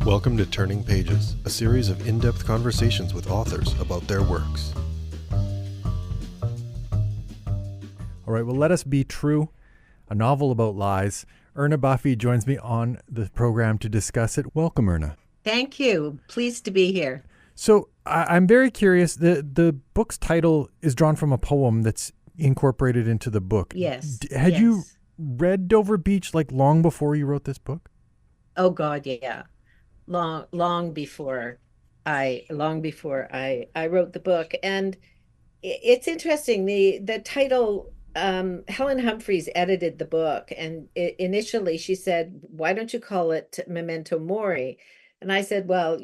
Welcome to Turning Pages, a series of in-depth conversations with authors about their works. All right, well, Let Us Be True, a novel about lies. Erna Buffie joins me on the program to discuss it. Welcome, Erna. Thank you. Pleased to be here. So I'm very curious. The book's title is drawn from a poem that's incorporated into the book. Yes. Had you read Dover Beach like long before you wrote this book? Oh God, yeah. Long before I wrote the book. And it's interesting. The title, Helen Humphreys edited the book, and initially she said, "Why don't you call it Memento Mori?" And I said, "Well,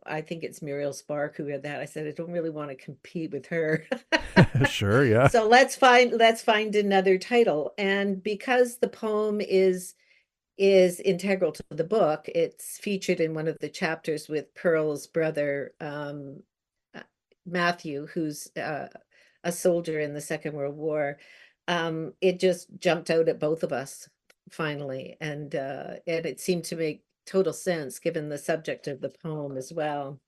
I think it's Muriel Spark who read that." I said, "I don't really want to compete with her." Sure, yeah. So let's find another title. And because the poem is integral to the book, it's featured in one of the chapters with Pearl's brother, Matthew, who's a soldier in the Second World War. It just jumped out at both of us finally, and it seemed to make total sense given the subject of the poem as well.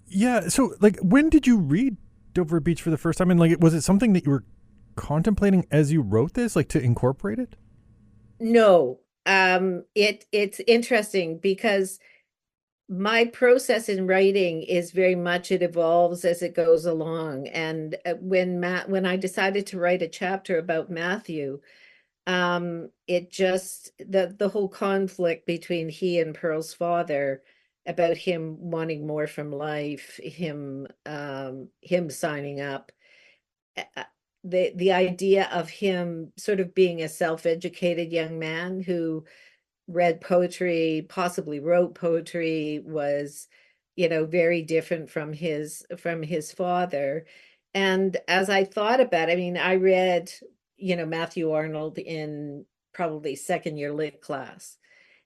Yeah. So, when did you read Dover Beach for the first time? And was it something that you were contemplating as you wrote this, to incorporate it? No. It's interesting because my process in writing is very much, it evolves as it goes along. And when I decided to write a chapter about Matthew, it just, the whole conflict between he and Pearl's father about him wanting more from life, him signing up, the idea of him sort of being a self-educated young man who read poetry, possibly wrote poetry, was, very different from his father. And as I thought about it, I read, Matthew Arnold in probably second year lit class.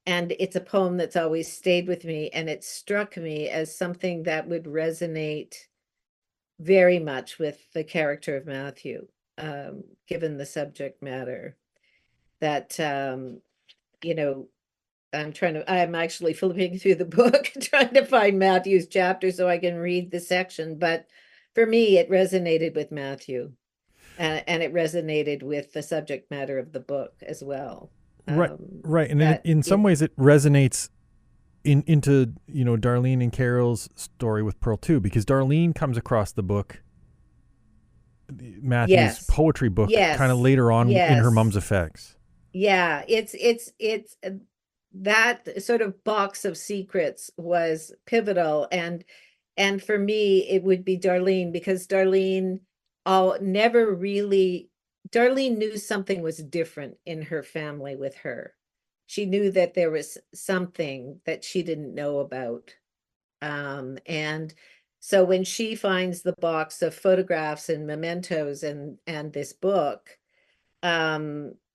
And it's a poem that's always stayed with me. And it struck me as something that would resonate very much with the character of Matthew, given the subject matter. That, I'm actually flipping through the book, trying to find Matthew's chapter so I can read the section. But for me, it resonated with Matthew, and it resonated with the subject matter of the book as well. Right. And in some ways it resonates into Darlene and Carol's story with Pearl too, because Darlene comes across the book, Matthew's poetry book, kind of later on in her mom's effects. Yeah, it's that sort of box of secrets was pivotal, and for me it would be Darlene, because Darlene knew something was different in her family with her. She knew that there was something that she didn't know about. And so when she finds the box of photographs and mementos and this book,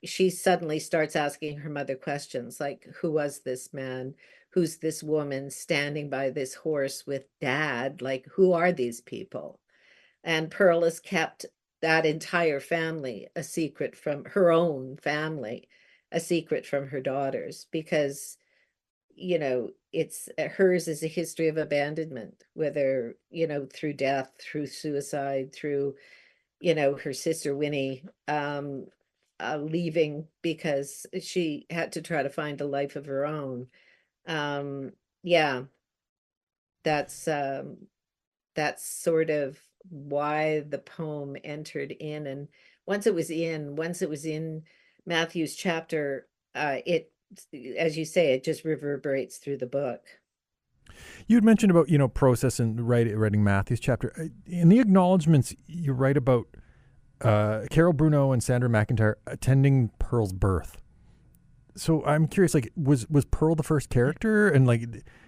she suddenly starts asking her mother questions like, who was this man? Who's this woman standing by this horse with Dad? Like, who are these people? And Pearl has kept that entire family a secret from her own family, a secret from her daughters, because it's hers is a history of abandonment, whether through death, through suicide, through her sister Winnie leaving because she had to try to find a life of her own. Yeah, that's sort of why the poem entered in. And once it was in Matthew's chapter, it, as you say, it just reverberates through the book. You had mentioned about process and writing Matthew's chapter. In the acknowledgments, you write about Carol Bruno and Sandra McIntyre attending Pearl's birth. So I'm curious, was Pearl the first character, and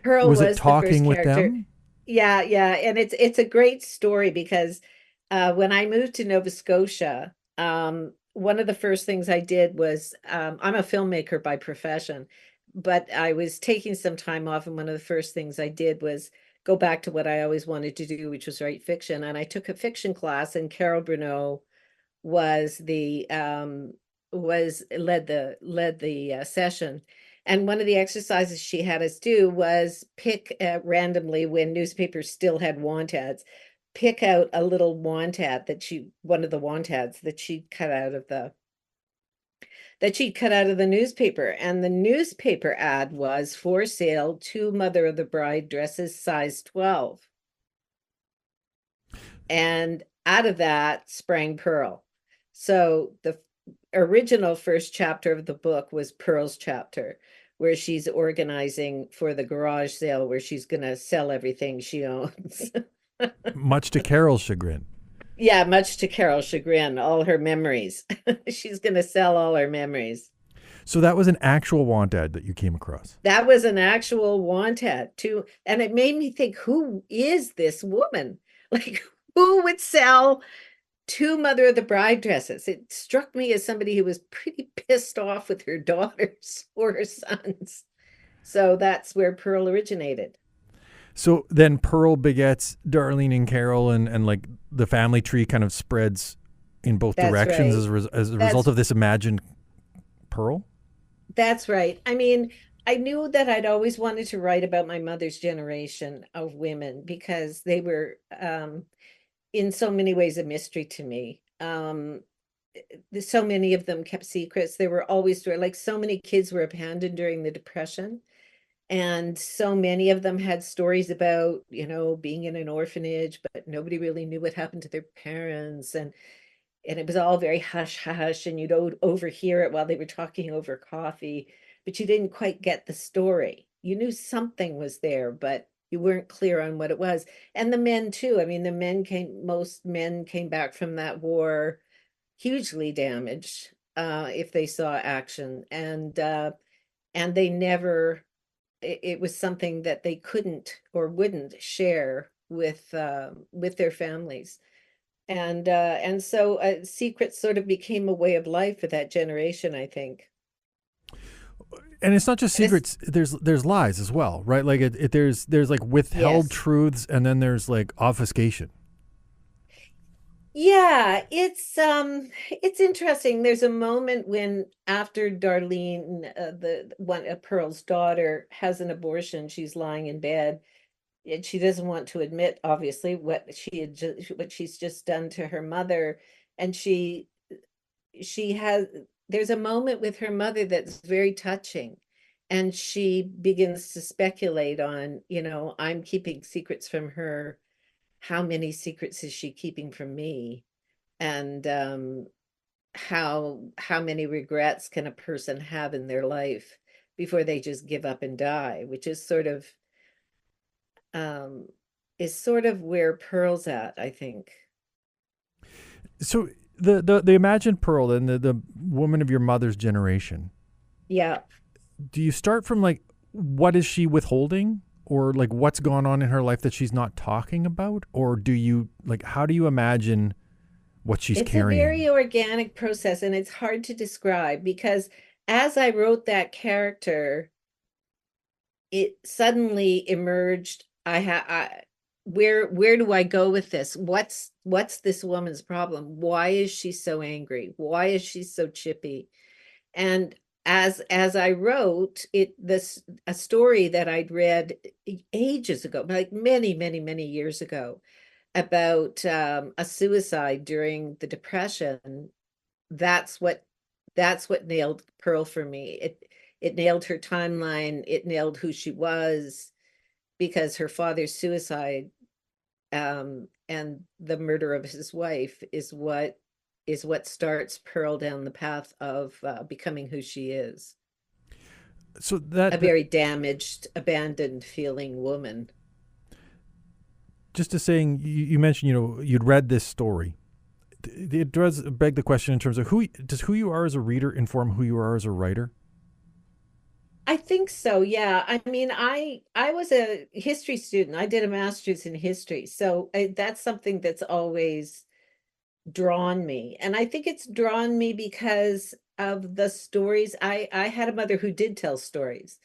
Pearl was it talking with them? Yeah, and it's a great story because when I moved to Nova Scotia, one of the first things I did was, I'm a filmmaker by profession, but I was taking some time off, and one of the first things I did was go back to what I always wanted to do, which was write fiction. And I took a fiction class, and Carol Bruno was led the session. And one of the exercises she had us do was pick randomly, when newspapers still had want ads, pick out a little want ad one of the want ads that she'd cut out of the newspaper. And the newspaper ad was for sale, 2 mother of the bride dresses, size 12. And out of that sprang Pearl. So the original first chapter of the book was Pearl's chapter, where she's organizing for the garage sale, where she's going to sell everything she owns. Much to Carol's chagrin. Yeah, much to Carol's chagrin, all her memories. She's going to sell all her memories. So that was an actual want ad that you came across. That was an actual want ad too. And it made me think, who is this woman? Like, who would sell 2 mother of the bride dresses? It struck me as somebody who was pretty pissed off with her daughters or her sons. So that's where Pearl originated. So then Pearl begets Darlene and Carol, and like the family tree kind of spreads in both directions as a result of this imagined Pearl? That's right. I mean, I knew that I'd always wanted to write about my mother's generation of women, because they were in so many ways a mystery to me. So many of them kept secrets. They were always, like, so many kids were abandoned during the Depression. And so many of them had stories about, being in an orphanage, but nobody really knew what happened to their parents. And it was all very hush hush, and you'd overhear it while they were talking over coffee, but you didn't quite get the story. You knew something was there, but you weren't clear on what it was. And the men too. I mean, most men came back from that war hugely damaged, if they saw action. And they never, it was something that they couldn't or wouldn't share with their families. And so secrets sort of became a way of life for that generation, I think. And it's not just secrets. There's lies as well, right? Like there's like withheld truths, and then there's like obfuscation. Yeah, it's interesting. There's a moment when, after Darlene, the one Pearl's daughter, has an abortion, she's lying in bed, and she doesn't want to admit, obviously, what she's just done to her mother. And there's a moment with her mother that's very touching, and she begins to speculate on, I'm keeping secrets from her. How many secrets is she keeping from me? And how many regrets can a person have in their life before they just give up and die, which is sort of where Pearl's at, I think. So the imagined Pearl, and the woman of your mother's generation. Yeah. Do you start from like, what is she withholding, or like what's gone on in her life that she's not talking about, or do you like, how do you imagine what she's carrying? It's a very organic process, and it's hard to describe, because as I wrote that character, it suddenly emerged. Where do I go with this? What's this woman's problem? Why is she so angry? Why is she so chippy? And as I wrote it, a story that I'd read ages ago, like many years ago, about a suicide during the Depression. That's what nailed Pearl for me. It nailed her timeline. It nailed who she was, because her father's suicide and the murder of his wife is what starts Pearl down the path of becoming who she is. So that a very damaged, abandoned feeling woman. Just to saying, you mentioned, you'd read this story. It does beg the question in terms of who you are as a reader inform who you are as a writer? I think so, yeah. I mean, I was a history student. I did a master's in history. So that's something that's always drawn me. And I think it's drawn me because of the stories. I had a mother who did tell stories,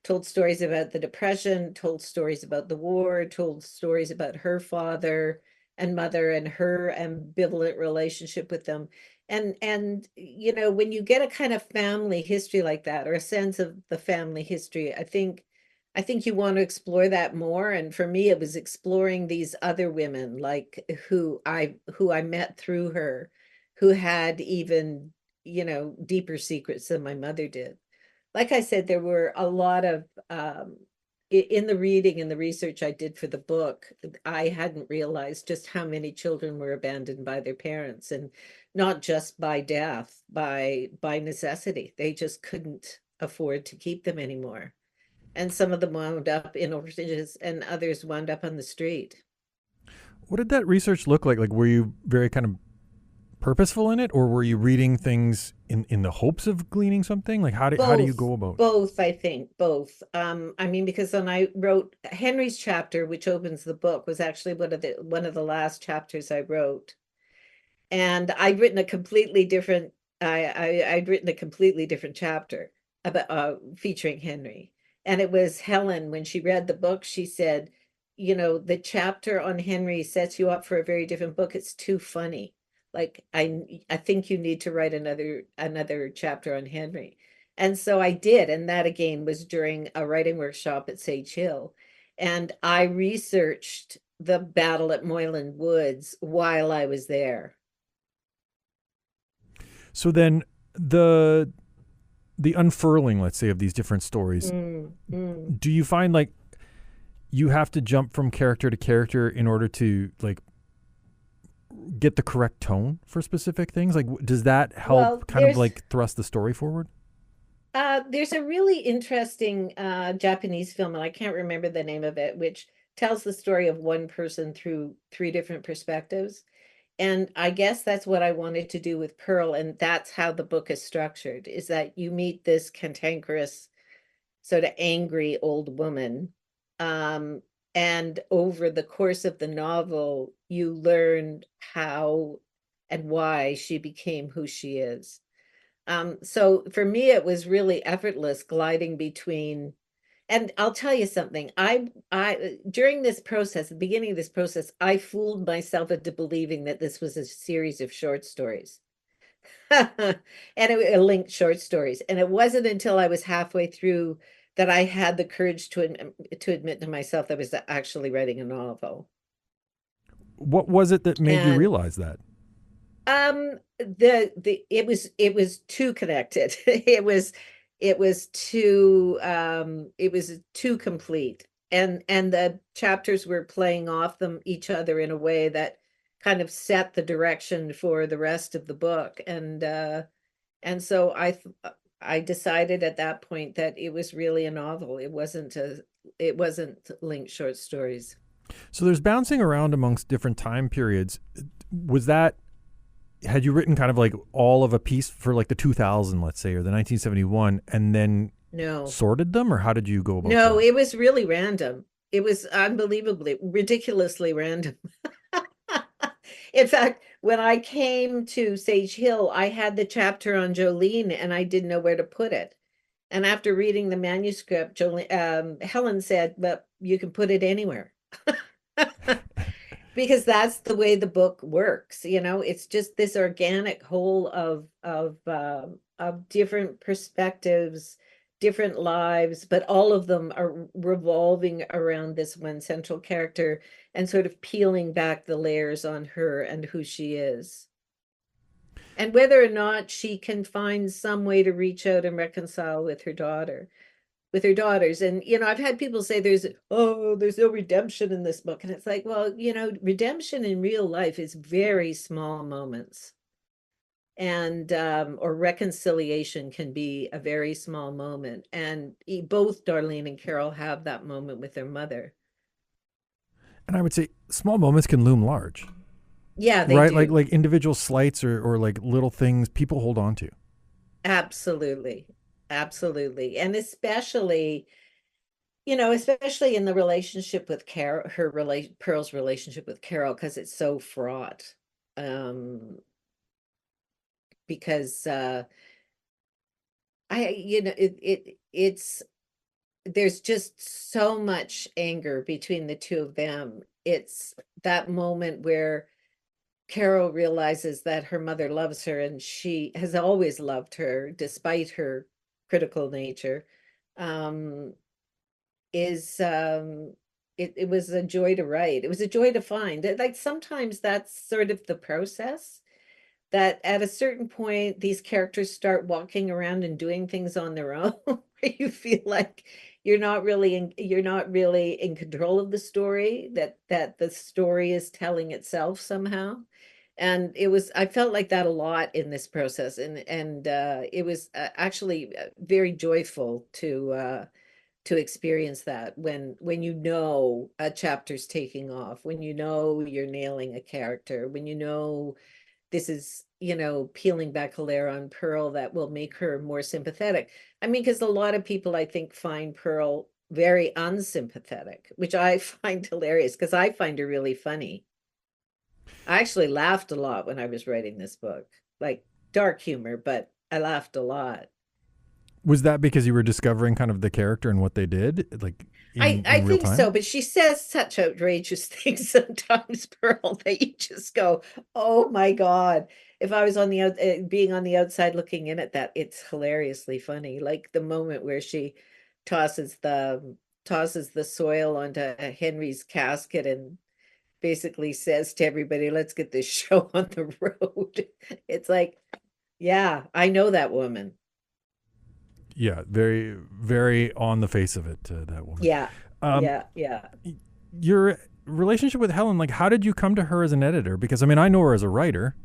told stories about the Depression, told stories about the war, told stories about her father and mother and her ambivalent relationship with them. And you know, when you get a kind of family history like that, or a sense of the family history, I think you want to explore that more. And for me, it was exploring these other women, like who I met through her, who had even, you know, deeper secrets than my mother did. Like I said, there were a lot of in the reading and the research I did for the book, I hadn't realized just how many children were abandoned by their parents, and not just by death, by necessity. They just couldn't afford to keep them anymore. And some of them wound up in orphanages and others wound up on the street. What did that research look like? Like, were you very kind of purposeful in it, or were you reading things in the hopes of gleaning something? Like, how do you Both, go about? both, I think, both. I mean, because when I wrote Henry's chapter, which opens the book, was actually one of the last chapters I wrote. And I'd written a completely different I'd written a completely different chapter about featuring Henry. And it was Helen, when she read the book, she said, you know, the chapter on Henry sets you up for a very different book. It's too funny. Like I think you need to write another chapter on Henry. And so I did, and that again was during a writing workshop at Sage Hill. And I researched the battle at Moyland Woods while I was there. So then the unfurling, let's say, of these different stories, do you find like you have to jump from character to character in order to like get the correct tone for specific things? Like, does that help Well, kind of like thrust the story forward? There's a really interesting Japanese film, and I can't remember the name of it, which tells the story of one person through three different perspectives. And I guess that's what I wanted to do with Pearl, and that's how the book is structured, is that you meet this cantankerous, sort of angry old woman. And over the course of the novel, you learn how and why she became who she is. So for me, it was really effortless gliding between, and I'll tell you something. During this process, at the beginning of this process, I fooled myself into believing that this was a series of short stories. And it linked short stories. And it wasn't until I was halfway through that I had the courage to admit to myself that I was actually writing a novel. What was it that made you And realize that? it was too connected. It was too complete. And the chapters were playing off them each other in a way that kind of set the direction for the rest of the book. And so I decided at that point that it was really a novel. It wasn't linked short stories. So there's bouncing around amongst different time periods. Was that, had you written kind of like all of a piece for like the 2000, let's say, or the 1971, and then No. sorted them, or how did you go about No, that? it was really random. It was unbelievably, ridiculously random. In fact, when I came to Sage Hill, I had the chapter on Jolene and I didn't know where to put it. And after reading the manuscript, Helen said, "But you can put it anywhere." Because that's the way the book works. You know, it's just this organic whole of different perspectives, different lives, but all of them are revolving around this one central character and sort of peeling back the layers on her and who she is. And whether or not she can find some way to reach out and reconcile with her daughters. And, you know, I've had people say there's no redemption in this book. And it's like, well, you know, redemption in real life is very small moments. And or reconciliation can be a very small moment. And both Darlene and Carol have that moment with their mother. And I would say small moments can loom large, Yeah, they right? do. Like individual slights or like little things people hold on to. Absolutely. Absolutely. And especially, you know, especially in the relationship with Carol, Pearl's relationship with Carol, because it's so fraught. Because you know, it's there's just so much anger between the two of them. It's that moment where Carol realizes that her mother loves her and she has always loved her despite her critical nature, um, is it was a joy to write. It was a joy to find. Like sometimes that's sort of the process, that at a certain point these characters start walking around and doing things on their own where you feel like you're not really in control of the story, that the story is telling itself somehow. And I felt like that a lot in this process, and it was actually very joyful to experience that when you know a chapter's taking off, when you know you're nailing a character, when you know this is, peeling back a layer on Pearl that will make her more sympathetic. I mean, because a lot of people, I think, find Pearl very unsympathetic, which I find hilarious because I find her really funny. I actually laughed a lot when I was writing this book, like dark humor, but I laughed a lot. Was that because you were discovering kind of the character and what they did, like I in real think so, time? but she says such outrageous things sometimes, Pearl, that you just go, "Oh my God." If I was on the being on the outside looking in at that, it's hilariously funny. Like the moment where she tosses the tosses the soil onto Henry's casket and basically says to everybody, "Let's get this show on the road." It's like, yeah, I know that woman. Yeah, very, very on the face of it, that woman. Yeah, Um, yeah, yeah. your relationship with Helen, like, how did you come to her as an editor? Because I mean, I know her as a writer.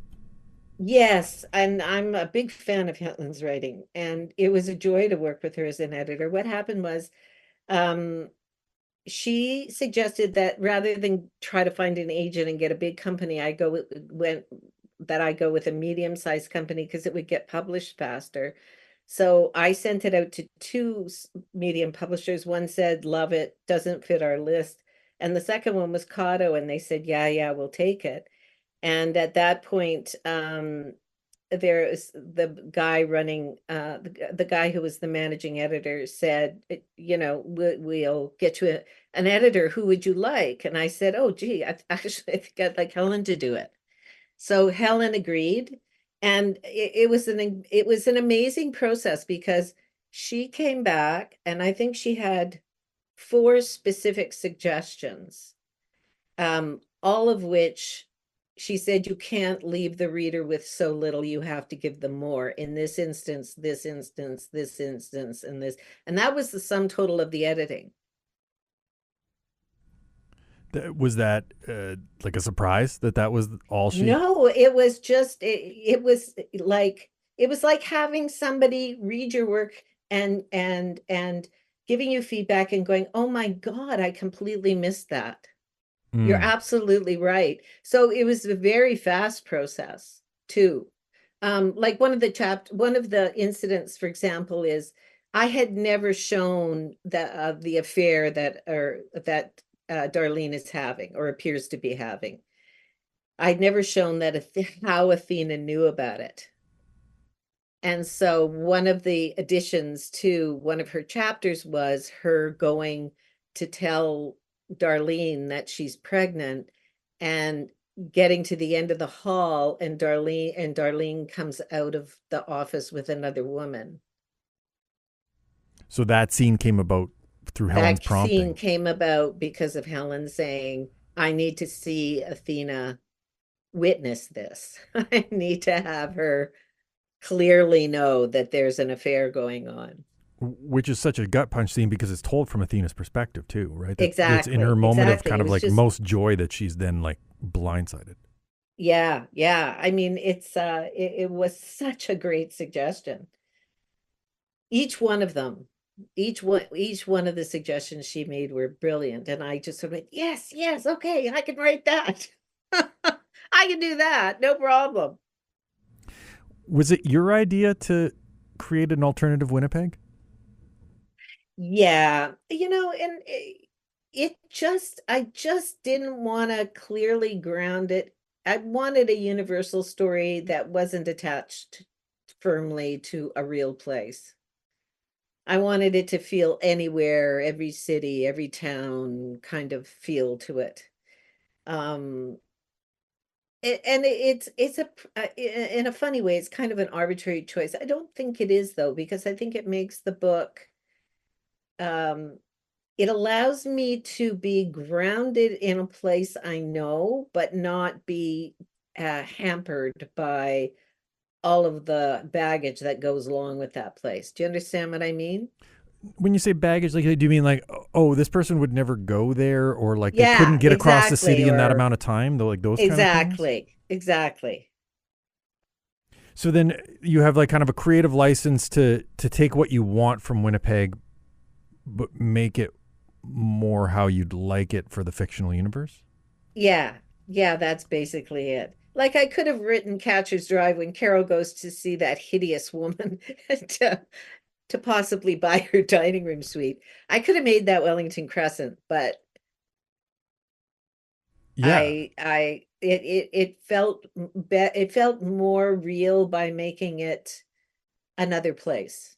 Yes, and I'm a big fan of Helen's writing, and it was a joy to work with her as an editor. What happened was, um, she suggested that rather than try to find an agent and get a big company, I go with a medium-sized company because it would get published faster. So I sent it out to two medium publishers. One said, "Love it, doesn't fit our list," and the second one was Coteau, and they said, "Yeah, yeah, we'll take it." And at that point, there is the guy running, the guy who was the managing editor said, we'll get you an editor. Who would you like?" And I said, "Oh, gee, actually, I think I'd like Helen to do it." So Helen agreed, and it was an amazing process because she came back, and I think she had four specific suggestions, all of which she said you can't leave the reader with so little, you have to give them more. In this instance, this instance, this instance, and this. And that was the sum total of the editing. Was that like a surprise that that was all she? No, it was just it was like having somebody read your work and giving you feedback and going, "Oh my God, I completely missed that." You're Mm. absolutely right. So it was a very fast process too. Like one of the incidents, for example, is I had never shown the affair that Darlene is having or appears to be having. I'd never shown that how Athena knew about it. And so one of the additions to one of her chapters was her going to tell Darlene that she's pregnant and getting to the end of the hall, and Darlene comes out of the office with another woman. So that scene came about through Helen's That scene prompting. came about because of Helen saying, "I need to see Athena witness this. I need to have her clearly know that there's an affair going on." Which is such a gut punch scene because it's told from Athena's perspective too, right? That it's in her Exactly, moment of exactly. kind It of was like just, most joy that she's then like blindsided. yeah, yeah. I mean, it was such a great suggestion. Each one of them, each one of the suggestions she made were brilliant. And I just sort of went, "Yes, yes, okay, I can write that." I can do that, no problem. Was it your idea to create an alternative Winnipeg? Yeah, and I just didn't want to clearly ground it. I wanted a universal story that wasn't attached firmly to a real place. I wanted it to feel anywhere, every city, every town kind of feel to it. Um, In a funny way, it's kind of an arbitrary choice. I don't think it is though, because I think it makes the book, it allows me to be grounded in a place I know, but not be hampered by all of the baggage that goes along with that place. Do you understand what I mean? When you say baggage, like, do you mean like, oh, this person would never go there, or like they couldn't Yeah, get across the exactly. city in that Or amount of time, though, like those kind of things? exactly. So then you have like kind of a creative license to take what you want from Winnipeg, but make it more how you'd like it for the fictional universe. Yeah, yeah, that's basically it. Like I could have written Catcher's Drive when Carol goes to see that hideous woman to to possibly buy her dining room suite. I could have made that Wellington Crescent, but Yeah, it felt more real by making it another place.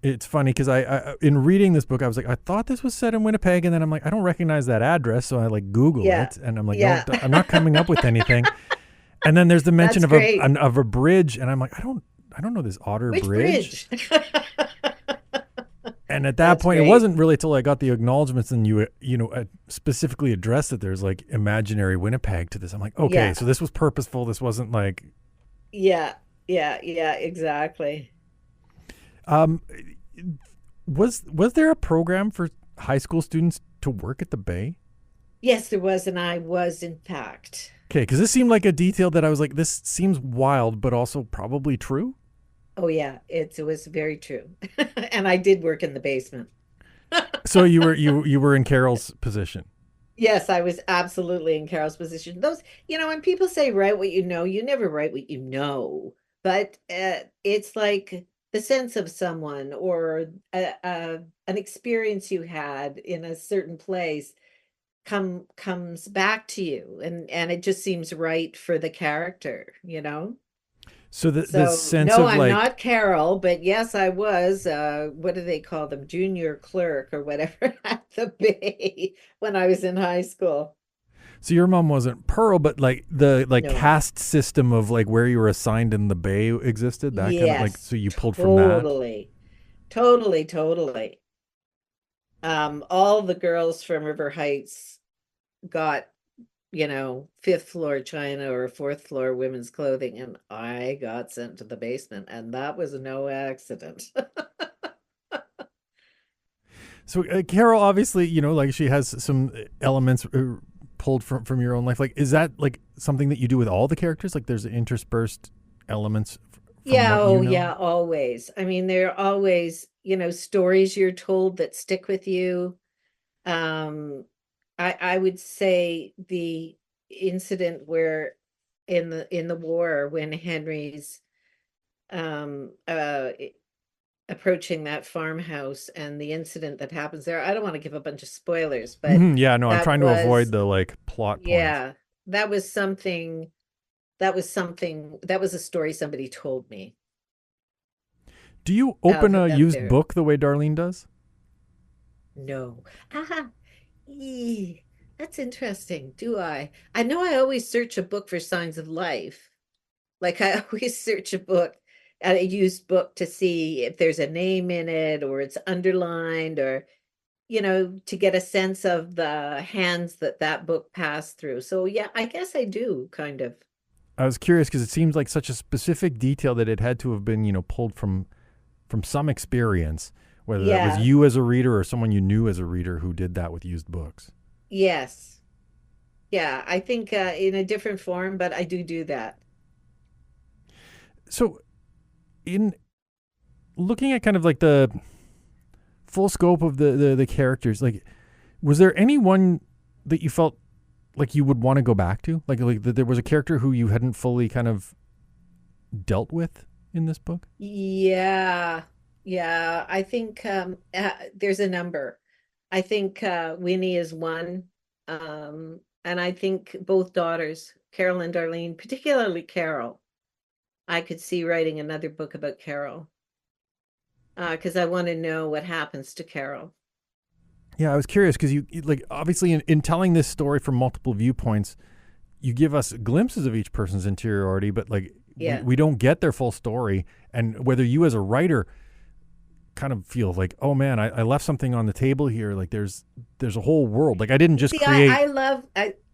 it's funny because I in reading this book, I was like, I thought this was set in Winnipeg, and then I'm like, I don't recognize that address, so I like Google Yeah, it, and I'm like, no, yeah, I'm not coming up with anything. And then there's the mention that's of great. a bridge, and I'm like, I don't know this Otter Which Bridge. bridge? And at that That's point, it great. wasn't really till I got the acknowledgments and specifically addressed that there's like imaginary Winnipeg to this. I'm like, okay, Yeah, so this was purposeful. This wasn't like, yeah, yeah, exactly. um, was there a program for high school students to work at the Bay? Yes, there was, and I was, in fact. Okay, because this seemed like a detail that I was like, this seems wild, but also probably true. Oh yeah, it was very true. And I did work in the basement. So you were in Carol's position. Yes, I was absolutely in Carol's position. Those, when people say write what you never write what you know, but it's like the sense of someone or an experience you had in a certain place comes back to you, and it just seems right for the character. So the So sense no, of I'm like, not Carol, but yes, I was, what do they call them? Junior clerk or whatever at the Bay when I was in high school. so your mom wasn't Pearl, but like the like No. caste system of like where you were assigned in the Bay existed. That kind of like, Yes, so you pulled from that. totally. Totally. All the girls from River Heights got, fifth floor china or fourth floor women's clothing, and I got sent to the basement, and that was no accident. So Carol, obviously, like she has some elements pulled from your own life. Like, is that like something that you do with all the characters? Like, there's interspersed elements from Yeah, what you oh know. yeah, always. I mean, there are always, stories you're told that stick with you. Um, I would say the incident where in the war when Henry's approaching that farmhouse and the incident that happens there. I don't want to give a bunch of spoilers, but Yeah, no, I'm that trying to avoid was, the like plot points. yeah, that was something that was a story somebody told me Do you open a out used there. book the way Darlene does? No. Ah, ee, that's interesting. Do I? I know I always search a book for signs of life. Like I always search a used book to see if there's a name in it or it's underlined or, to get a sense of the hands that book passed through. So yeah, I guess I do kind of. I was curious because it seems like such a specific detail that it had to have been, pulled from some experience, whether that was Yeah. you as a reader or someone you knew as a reader who did that with used books. Yes. Yeah, I think in a different form, but I do that. So, in looking at kind of like the full scope of the characters, like, was there anyone that you felt like you would want to go back to? Like that there was a character who you hadn't fully kind of dealt with in this book? Yeah. Yeah, I think there's a number. I think Winnie is one. And I think both daughters, Carol and Darlene, particularly Carol, I could see writing another book about Carol because I want to know what happens to Carol. Yeah, I was curious because you like obviously in telling this story from multiple viewpoints, you give us glimpses of each person's interiority, but like Yeah. we don't get their full story. And whether you as a writer kind of feel like, oh man, I left something on the table here. Like there's a whole world. Like I didn't just See, create. I love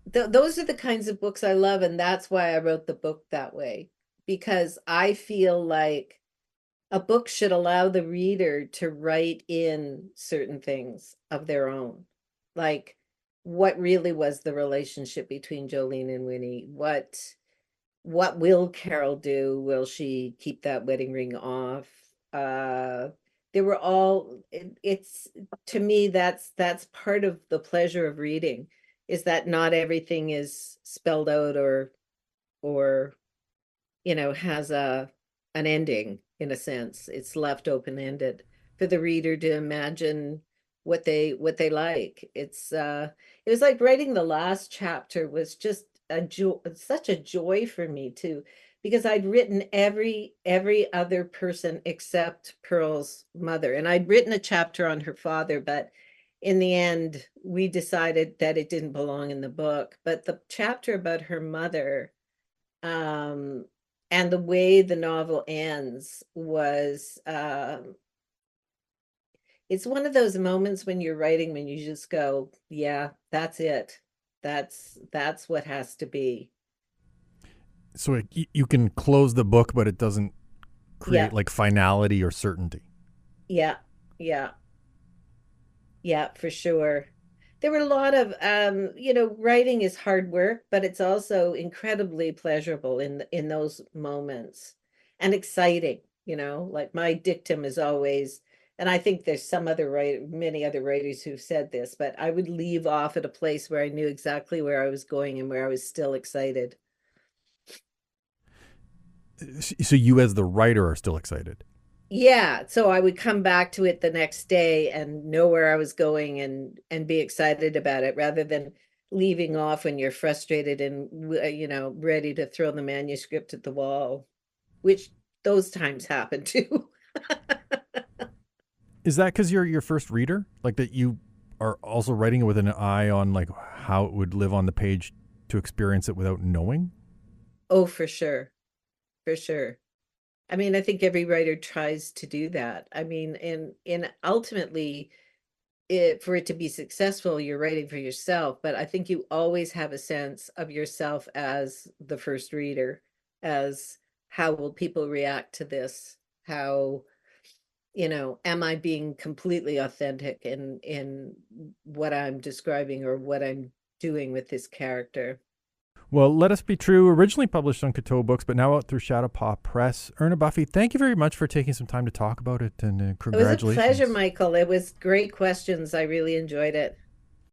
those are the kinds of books I love, and that's why I wrote the book that way, because I feel like a book should allow the reader to write in certain things of their own, like what really was the relationship between Jolene and Winnie? What will Carol do? Will she keep that wedding ring off? They were all it's to me that's part of the pleasure of reading, is that not everything is spelled out or has an ending. In a sense, it's left open-ended for the reader to imagine what they like. It was like writing the last chapter was just a joy, such a joy for me too, because I'd written every other person except Pearl's mother, and I'd written a chapter on her father, but in the end we decided that it didn't belong in the book. But the chapter about her mother, and the way the novel ends was, it's one of those moments when you're writing when you just go, yeah, that's it. That's what has to be. So you can close the book, but it doesn't create Yeah. like finality or certainty. Yeah. Yeah. Yeah, for sure. There were a lot of, writing is hard work, but it's also incredibly pleasurable in those moments, and exciting, like my dictum is always, and I think there's many other writers who've said this, but I would leave off at a place where I knew exactly where I was going and where I was still excited. So you as the writer are still excited. Yeah, so I would come back to it the next day and know where I was going and be excited about it, rather than leaving off when you're frustrated and ready to throw the manuscript at the wall, which those times happen too. Is that because you're your first reader? Like that you are also writing it with an eye on like how it would live on the page to experience it without knowing? Oh, for sure. For sure. I mean, I think every writer tries to do that. I mean, in ultimately, for it to be successful, you're writing for yourself, but I think you always have a sense of yourself as the first reader, as how will people react to this? How, am I being completely authentic in what I'm describing or what I'm doing with this character? Well, Let Us Be True, originally published on Coteau Books, but now out through Shadowpaw Press. Erna Buffie, thank you very much for taking some time to talk about it, and It was a congratulations. pleasure, Michael. It was great questions. I really enjoyed it.